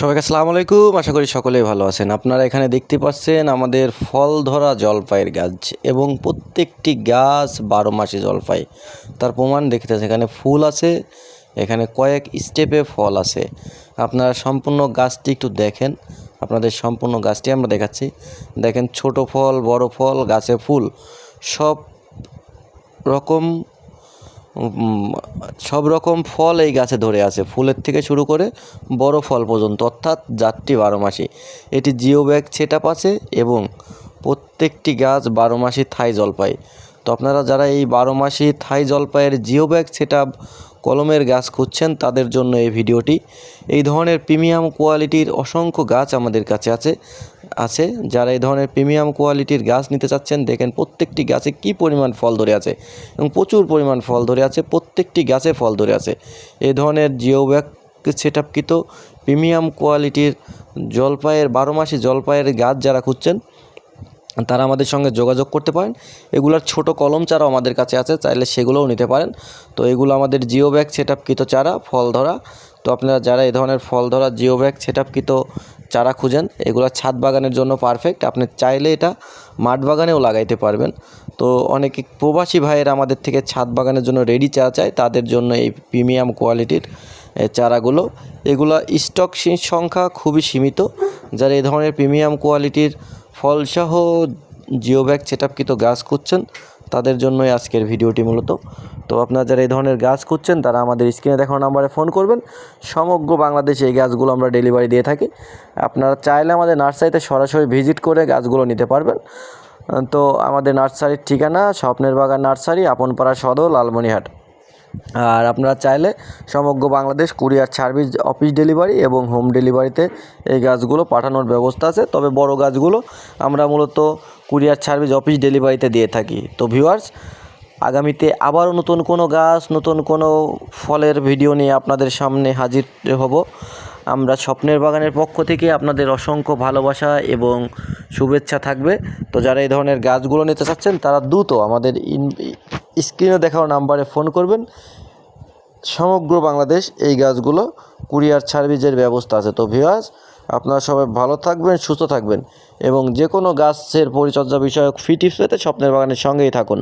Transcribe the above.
সবাইকে আসসালামু আলাইকুম। আশা করি সকলেই ভালো আছেন। আপনারা এখানে দেখতে পাচ্ছেন আমাদের ফল ধরা জলপাইয়ের গাছ এবং প্রত্যেকটি গাছ 12 মাসি জলপাই। তার প্রমাণ দেখতেছেন, এখানে ফুল আছে, এখানে কয়েক স্টেপে ফল আছে। আপনারা সম্পূর্ণ গাছটি একটু দেখেন। আপনাদের সম্পূর্ণ গাছটি আমরা দেখাচ্ছি। দেখেন, ছোট ফল, বড় ফল, গাছে ফুল, সব রকম ফল এই গাছে ধরে আছে, ফুলের থেকে শুরু করে বড় ফল পর্যন্ত, অর্থাৎ জাতটি 12 মাসি। এটি জিও ব্যাগ সেটআপ আছে এবং প্রত্যেকটি গাছ 12 মাসি থাই জলপাই। তো আপনারা যারা এই 12 মাসি থাই জলপাইয়ের জিও ব্যাগ সেটআপ কলমের গাছ খুঁজছেন তাদের জন্য এই ভিডিওটি। এই ধরনের প্রিমিয়াম কোয়ালিটির অসংখ্য গাছ আমাদের কাছে আছে। যারা এই ধরনের প্রিমিয়াম কোয়ালিটির গাছ নিতে চাচ্ছেন, দেখেন প্রত্যেকটি গাছে কি পরিমাণ ফল ধরে আছে এবং প্রচুর পরিমাণ ফল ধরে আছে, প্রত্যেকটি গাছে ফল ধরে আছে। এই ধরনের জিও ব্যাগ সেটআপকৃত প্রিমিয়াম কোয়ালিটির জলপাইয়ের 12 মাসি জলপাইয়ের গাছ যারা খুঁজছেন তারা আমাদের সঙ্গে যোগাযোগ করতে পারেন। এগুলার ছোট কলম চারাও আমাদের কাছে আছে, চাইলে সেগুলোও নিতে পারেন। তো এগুলো আমাদের জিও ব্যাগ সেটআপকৃত চারা, ফল ধরা। তো আপনারা যারা এই ধরনের ফল ধরা জিও ব্যাগ সেটআপকৃত চারা খুঁজেন, এগুলো ছাদ বাগানের জন্য পারফেক্ট। আপনি চাইলে এটা মাঠ বাগানেও লাগাইতে পারবেন। তো অনেকে প্রবাসী ভাইয়েরা আমাদের থেকে ছাদ বাগানের জন্য রেডি চারা চায়, তাদের জন্য এই প্রিমিয়াম কোয়ালিটির চারাগুলো। এগুলো স্টক সংখ্যা খুবই সীমিত। যারা এই ধরনের প্রিমিয়াম কোয়ালিটির ফলসহ জিও ব্যাগ সেটআপকৃত গাছ খুঁজছেন তাদের জন্যই আজকের ভিডিওটি মূলত। তো আপনারা যারা এই ধরনের গাছ খুঁজছেন তারা আমাদের স্ক্রিনে দেখানো নাম্বারে ফোন করবেন। সমগ্র বাংলাদেশে এই গাছগুলো আমরা ডেলিভারি দিয়ে থাকি। আপনারা চাইলে আমাদের নার্সারিতে সরাসরি ভিজিট করে গাছগুলো নিতে পারবেন। তো আমাদের নার্সারির ঠিকানা স্বপ্নের বাগান নার্সারি, আপনপাড়া সদর, লালমনিরহাট। আর আপনারা চাইলে সমগ্র Bangladesh courier service, office delivery এবং হোম ডেলিভারিতে এই গাছগুলো পাঠানোর ব্যবস্থা আছে। তবে বড় গাছগুলো আমরা মূলত কুরিয়ার সার্ভিস, অফিস ডেলিভারিতে দিয়ে থাকি। তো ভিউয়ার্স, আগামীতে আবারও নতুন কোনো গাছ, নতুন কোনো ফলের ভিডিও নিয়ে আপনাদের সামনে হাজির হব। আমরা স্বপ্নের বাগানের পক্ষ থেকে আপনাদের অসংখ্য ভালোবাসা এবং শুভেচ্ছা থাকবে। তো যারা এই ধরনের গাছগুলো নিতে চাচ্ছেন তারা দ্রুত আমাদের স্ক্রিনে দেখানো নাম্বারে ফোন করবেন। সমগ্র বাংলাদেশ এই গাছগুলো কুরিয়ার সার্ভিসের ব্যবস্থা আছে। তো ভিউয়ার্স, আপনারা সবাই ভালো থাকবেন, সুস্থ থাকবেন এবং যে কোনো গাছের পরিচর্যা বিষয়ক ফ্রি টিপস পেতে স্বপ্নের বাগানের সঙ্গেই থাকুন।